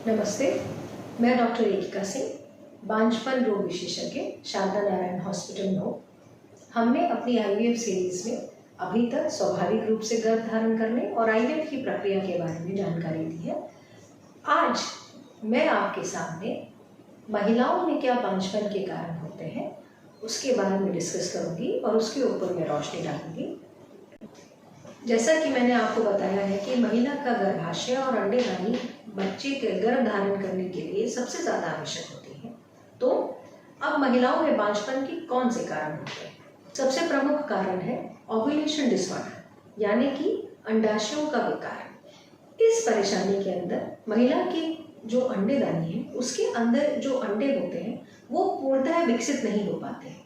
नमस्ते, मैं डॉक्टर एकिका सिंह, बांझपन रोग विशेषज्ञ, शारदा नारायण हॉस्पिटल में हूँ। हमने अपनी आईवीएफ सीरीज में अभी तक स्वाभाविक रूप से गर्भ धारण करने और आईवीएफ की प्रक्रिया के बारे में जानकारी दी है। आज मैं आपके सामने महिलाओं में क्या बांझपन के कारण होते हैं उसके बारे में डिस्कस करूँगी और उसके ऊपर मैं रोशनी डालूंगी। जैसा कि मैंने आपको बताया है कि महिला का गर्भाशय और अंडेदानी बच्चे के गर्भ धारण करने के लिए सबसे ज़्यादा आवश्यक होती है। तो अब महिलाओं में बांझपन के कौन से कारण होते हैं? सबसे प्रमुख कारण है ओव्यूलेशन डिसऑर्डर, यानी कि अंडाशयों का विकार। इस परेशानी के अंदर महिला के जो अंडेदानी है उसके अंदर जो अंडे होते हैं वो पूर्णतः विकसित नहीं हो पाते हैं।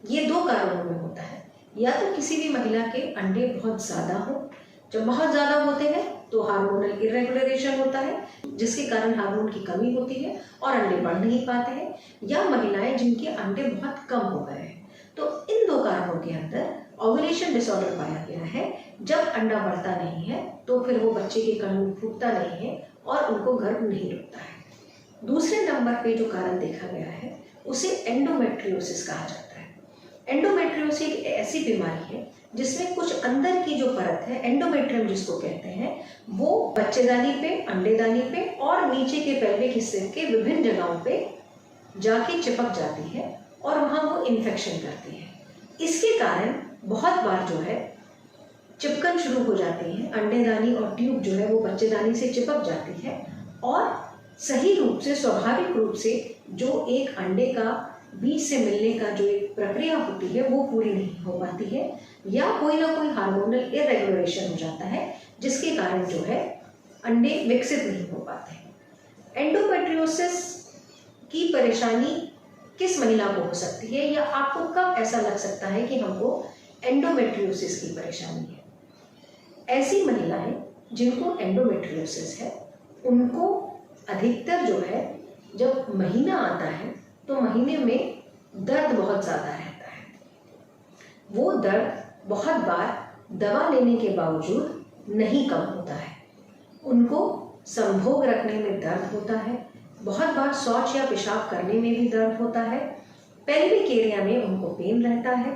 ये दो कारणों में होता है। या तो किसी भी महिला के अंडे बहुत ज़्यादा हो, जब बहुत ज़्यादा होते हैं तो हार्मोनल इरेगुलेशन होता है जिसके कारण हार्मोन की कमी होती है और अंडे बढ़ नहीं पाते हैं, या महिलाएं जिनके अंडे बहुत कम हो गए हैं। तो इन दो कारणों के अंदर ओव्यूलेशन डिसऑर्डर पाया गया है। जब अंडा बढ़ता नहीं है तो फिर वो बच्चे के कण में फूटता नहीं है और उनको गर्भ नहीं रुकता है। दूसरे नंबर पे जो कारण देखा गया है उसे एंडोमेट्रियोसिस कहा जाता है। एंडोमेट्रियोसिस एक ऐसी बीमारी है जिसमें कुछ अंदर की जो परत है, एंडोमेट्रियम जिसको कहते हैं, वो बच्चेदानी पे, अंडेदानी पे और नीचे के पेल्विक हिस्से के विभिन्न जगहों पे जाके चिपक जाती है और वहाँ वो इन्फेक्शन करती है। इसके कारण बहुत बार जो है चिपकन शुरू हो जाती है, अंडेदानी और ट्यूब जो है वो बच्चेदानी से चिपक जाती है और सही रूप से, स्वाभाविक रूप से जो एक अंडे का बीज से मिलने का जो एक प्रक्रिया होती है वो पूरी नहीं हो पाती है, या कोई ना कोई हार्मोनल इरेगुलेशन हो जाता है जिसके कारण जो है अंडे विकसित नहीं हो पाते। एंडोमेट्रियोसिस की परेशानी किस महिला को हो सकती है, या आपको कब ऐसा लग सकता है कि हमको एंडोमेट्रियोसिस की परेशानी है? ऐसी महिलाएं जिनको एंडोमेट्रियोसिस है उनको अधिकतर जो है जब महीना आता है तो महीने में दर्द बहुत ज़्यादा रहता है। वो दर्द बहुत बार दवा लेने के बावजूद नहीं कम होता है। उनको संभोग रखने में दर्द होता है, बहुत बार शौच या पेशाब करने में भी दर्द होता है, पेल्विक एरिया में उनको पेन रहता है।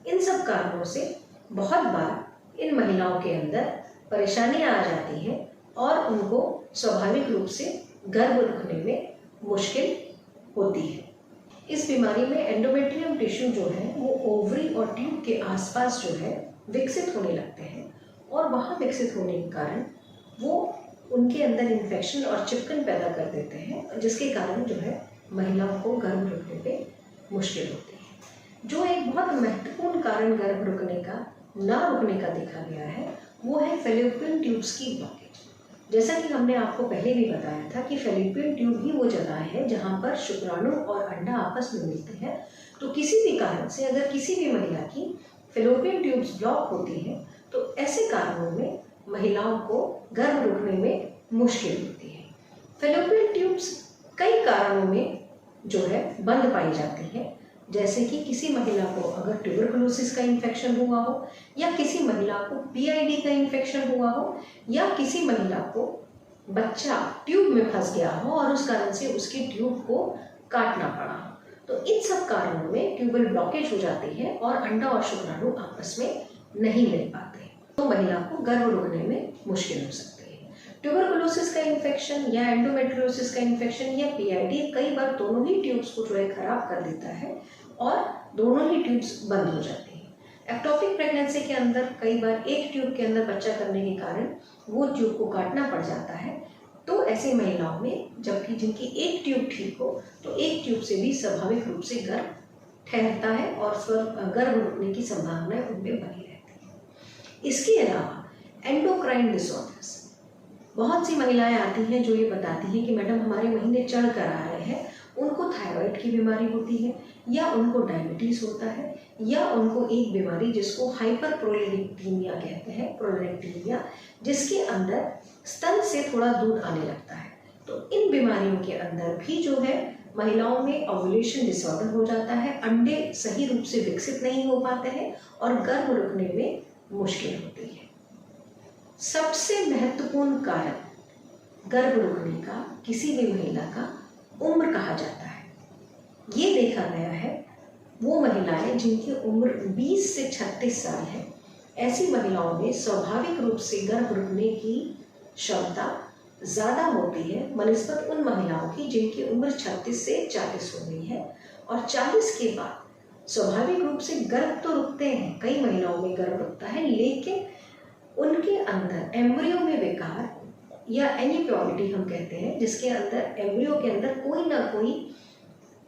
इन सब कारणों से बहुत बार इन महिलाओं के अंदर परेशानियां आ जाती हैं और उनको स्वाभाविक रूप से गर्भ रुकने में मुश्किल होती है। इस बीमारी में एंडोमेट्रियम टिश्यू जो है वो ओवरी और ट्यूब के आसपास जो है विकसित होने लगते हैं और वहाँ विकसित होने के कारण वो उनके अंदर इन्फेक्शन और चिपकन पैदा कर देते हैं, जिसके कारण जो है महिलाओं को गर्भ रुकने पे मुश्किल होती है। जो एक बहुत महत्वपूर्ण कारण गर्भ रुकने का, ना रुकने का देखा गया है वो है फैलोपियन ट्यूब्स की ब्लॉकेज। जैसा कि हमने आपको पहले भी बताया था कि फैलोपियन ट्यूब ही वो जगह है जहाँ पर शुक्राणु और अंडा आपस में मिलते हैं। तो किसी भी कारण से अगर किसी भी महिला की फैलोपियन ट्यूब्स ब्लॉक होती हैं तो ऐसे कारणों में महिलाओं को गर्भ रुकने में मुश्किल होती है। फैलोपियन ट्यूब्स कई कारणों में जो है बंद पाई जाती हैं, जैसे कि किसी महिला को अगर ट्यूबरकुलोसिस का इन्फेक्शन हुआ हो, या किसी महिला को पीआईडी का इन्फेक्शन हुआ हो, या किसी महिला को बच्चा ट्यूब में फंस गया हो और उस कारण से उसकी ट्यूब को काटना पड़ा हो। तो इन सब कारणों में ट्यूबल ब्लॉकेज हो जाती है और अंडा और शुक्राणु आपस में नहीं मिल पाते, तो महिला को गर्भ रुकने में मुश्किल हो सकती है। ट्यूबरकुलोसिस का इन्फेक्शन या एंडोमेट्रियोसिस का इन्फेक्शन या पीआईडी कई बार दोनों ही ट्यूब्स को जो है खराब कर देता है और दोनों ही ट्यूब्स बंद हो जाती हैं। एक्टोपिक प्रेगनेंसी के अंदर कई बार एक ट्यूब के अंदर बच्चा करने के कारण वो ट्यूब को काटना पड़ जाता है। तो ऐसी महिलाओं में, जबकि जिनकी एक ट्यूब ठीक हो, तो एक ट्यूब से भी स्वाभाविक रूप से गर्भ ठहरता है और गर्भ रुकने की संभावना उनमें बनी रहती है। इसके अलावा एंडोक्राइन डिसऑर्डर्स, बहुत सी महिलाएं आती हैं जो ये बताती हैं कि मैडम हमारे महीने चढ़ कर आ रहे हैं, उनको थायराइड की बीमारी होती है, या उनको डायबिटीज़ होता है, या उनको एक बीमारी जिसको हाइपर प्रोलेक्टिनिया कहते हैं, प्रोलेक्टिनिया, जिसके अंदर स्तन से थोड़ा दूध आने लगता है। तो इन बीमारियों के अंदर भी जो है महिलाओं में ओव्यूलेशन डिसऑर्डर हो जाता है, अंडे सही रूप से विकसित नहीं हो पाते हैं और गर्भ रुकने में मुश्किल होती है। सबसे महत्वपूर्ण कारण गर्भ रुकने का किसी भी महिला का उम्र कहा जाता है। ये देखा गया है वो महिलाएं जिनकी उम्र 20 से 36 साल है, ऐसी महिलाओं में स्वाभाविक रूप से गर्भ रुकने की क्षमता ज़्यादा होती है बनिस्बत उन महिलाओं की जिनकी उम्र 36 से 40 हो गई है। और 40 के बाद स्वाभाविक रूप से गर्भ तो रुकते हैं, कई महिलाओं में गर्भ रुकता है, लेकिन उनके अंदर एम्ब्रियो में विकार या एनीप्योरिटी हम कहते हैं, जिसके अंदर एम्ब्रियो के अंदर कोई ना कोई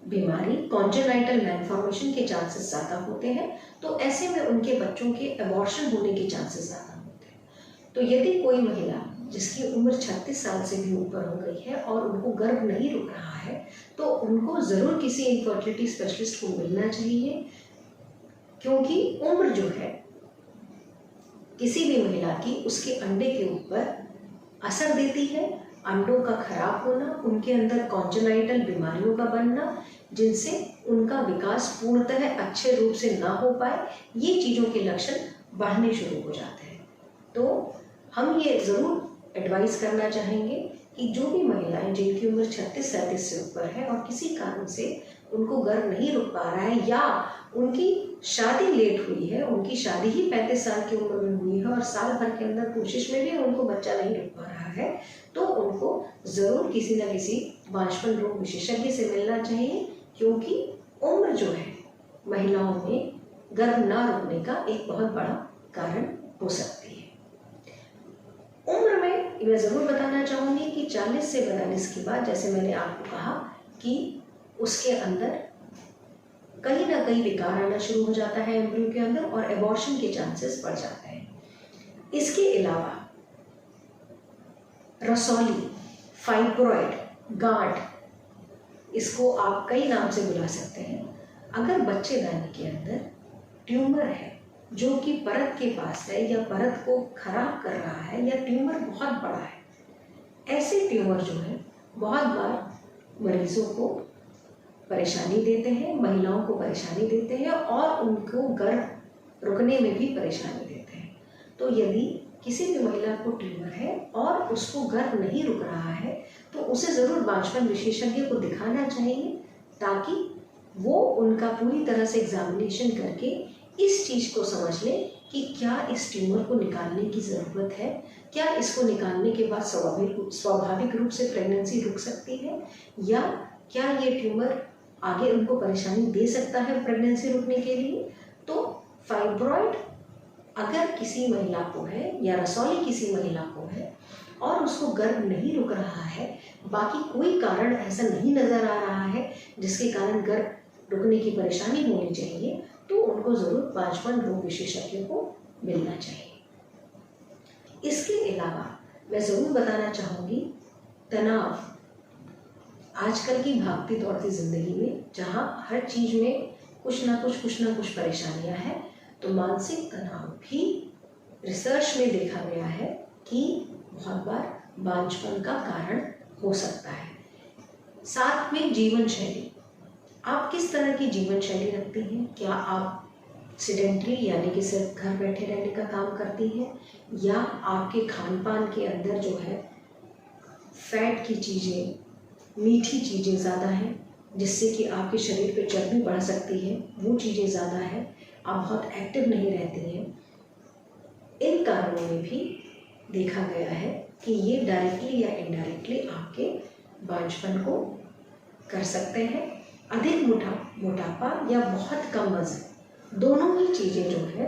बीमारी, कॉन्जेनाइटल मैलफॉर्मेशन के चांसेस ज़्यादा होते हैं। तो ऐसे में उनके बच्चों के अबॉर्शन होने के चांसेस ज़्यादा होते हैं। तो यदि कोई महिला जिसकी उम्र 36 साल से भी ऊपर हो गई है और उनको गर्भ नहीं रुक रहा है, तो उनको ज़रूर किसी इनफर्टिलिटी स्पेशलिस्ट को मिलना चाहिए, क्योंकि उम्र जो है किसी भी महिला की उसके अंडे के ऊपर असर देती है। अंडों का खराब होना, उनके अंदर कॉन्जेनाइटल बीमारियों का बनना, जिनसे उनका विकास पूर्णतः अच्छे रूप से ना हो पाए, ये चीज़ों के लक्षण बढ़ने शुरू हो जाते हैं। तो हम ये ज़रूर एडवाइस करना चाहेंगे कि जो भी महिलाएं जिनकी उम्र 36-37 से ऊपर है और किसी कारण से उनको गर्भ नहीं रुक पा रहा है, या उनकी शादी लेट हुई है, उनकी शादी ही 35 साल की उम्र में हुई है और साल भर के अंदर कोशिश में भी उनको बच्चा नहीं रुक पा रहा है, तो उनको ज़रूर किसी न किसी बांझपन रोग विशेषज्ञ से मिलना चाहिए, क्योंकि उम्र जो है महिलाओं में गर्भ ना रुकने का एक बहुत बड़ा कारण हो सकती है। उम्र में मैं ज़रूर बताना चाहूँगी कि 40 से 42 के बाद, जैसे मैंने आपको कहा कि उसके अंदर कहीं ना कहीं विकार आना शुरू हो जाता है एम्ब्रियो के अंदर और एबॉर्शन के चांसेस बढ़ जाते हैं। इसके अलावा रसौली, फाइब्रॉइड, गांठ, इसको आप कई नाम से बुला सकते हैं। अगर बच्चेदानी के अंदर ट्यूमर है जो कि परत के पास है या परत को खराब कर रहा है, या ट्यूमर बहुत बड़ा है, ऐसे ट्यूमर जो है बहुत बार मरीजों को परेशानी देते हैं, महिलाओं को परेशानी देते हैं और उनको गर्भ रुकने में भी परेशानी देते हैं। तो यदि किसी भी महिला को ट्यूमर है और उसको गर्भ नहीं रुक रहा है, तो उसे ज़रूर बांझपन विशेषज्ञ को दिखाना चाहिए, ताकि वो उनका पूरी तरह से एग्जामिनेशन करके इस चीज़ को समझ ले कि क्या इस ट्यूमर को निकालने की ज़रूरत है, क्या इसको निकालने के बाद स्वाभाविक रूप से प्रेगनेंसी रुक सकती है, या क्या ये ट्यूमर आगे उनको परेशानी दे सकता है प्रेगनेंसी रुकने के लिए। तो फाइब्रॉइड अगर किसी महिला को है या रसौली किसी महिला को है और उसको गर्भ नहीं रुक रहा है, बाकी कोई कारण ऐसा नहीं नज़र आ रहा है जिसके कारण गर्भ रुकने की परेशानी होनी चाहिए, तो उनको ज़रूर बांझपन रोग विशेषज्ञ को मिलना चाहिए। इसके अलावा मैं ज़रूर बताना चाहूँगी, तनाव आजकल की भागती दौड़ती ज़िंदगी में जहाँ हर चीज़ में कुछ ना कुछ परेशानियाँ हैं, तो मानसिक तनाव भी रिसर्च में देखा गया है कि बहुत बार बांझपन का कारण हो सकता है। साथ में जीवन शैली, आप किस तरह की जीवन शैली रखती हैं? क्या आप सिडेंट्री यानी कि सिर्फ घर बैठे रहने का काम करती हैं, या आपके खान पान के अंदर जो है फैट की चीज़ें, मीठी चीज़ें ज़्यादा हैं, जिससे कि आपके शरीर पे चर्बी बढ़ सकती है, वो चीज़ें ज़्यादा है, आप बहुत एक्टिव नहीं रहती हैं। इन कारणों में भी देखा गया है कि ये डायरेक्टली या इनडायरेक्टली आपके बांझपन को कर सकते हैं। अधिक मोटापा या बहुत कम वजन, दोनों ही चीज़ें जो है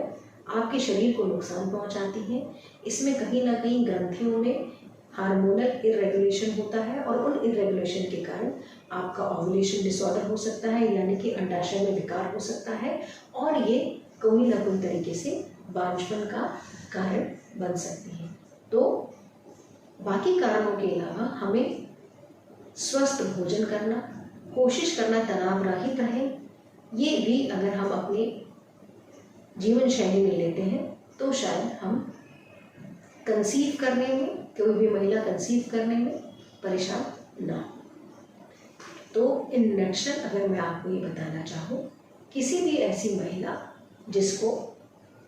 आपके शरीर को नुकसान पहुंचाती हैं। इसमें कहीं ना कहीं ग्रंथियों में हार्मोनल इरेगुलेशन होता है और उन इरेगुलेशन के कारण आपका ओव्यूलेशन डिसऑर्डर हो सकता है, यानी कि अंडाशय में विकार हो सकता है, और ये कोई ना कोई तरीके से बांझपन का कारण बन सकती है। तो बाकी कारणों के अलावा हमें स्वस्थ भोजन करना, कोशिश करना तनाव रहित रहे, ये भी अगर हम अपने जीवन शैली में लेते हैं तो शायद हम कंसीव करने में, कोई भी महिला कंसीव करने में परेशान ना हो। तो इन नटशल अगर मैं आपको ये बताना चाहूँ, किसी भी ऐसी महिला जिसको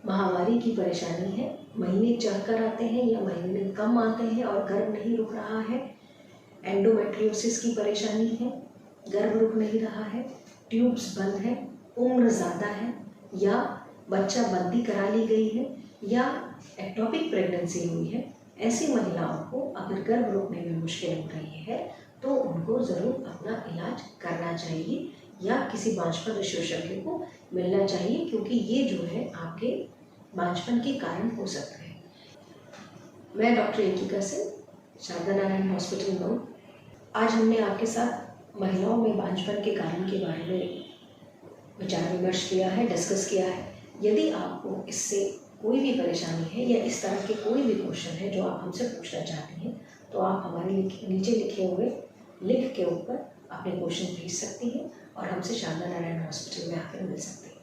महावारी की परेशानी है, महीने चढ़कर आते हैं या महीने कम आते हैं और गर्भ नहीं रुक रहा है, एंडोमेट्रियोसिस की परेशानी है, गर्भ रुक नहीं रहा है, ट्यूब्स बंद है, उम्र ज़्यादा है या बच्चा बंदी करा ली गई है या एक्टोपिक प्रेगनेंसी हुई है, ऐसी महिलाओं को अगर गर्भ रोकने में मुश्किल हो रही है तो उनको ज़रूर अपना इलाज करना चाहिए या किसी बांझपन विशेषज्ञ को मिलना चाहिए, क्योंकि ये जो है आपके बांझपन के कारण हो सकता है। मैं डॉक्टर एकिका सिंह, शारदा नारायण हॉस्पिटल नौ। आज हमने आपके साथ महिलाओं में बांझपन के कारण के बारे में विचार विमर्श किया है, डिस्कस किया है। यदि आपको इससे कोई भी परेशानी है या इस तरह के कोई भी क्वेश्चन है जो आप हमसे पूछना चाहते हैं तो आप हमारे नीचे लिखे हुए लिंक के ऊपर अपने क्वेश्चन भेज सकती हैं और हमसे शारदा नारायण हॉस्पिटल में आकर मिल सकते हैं।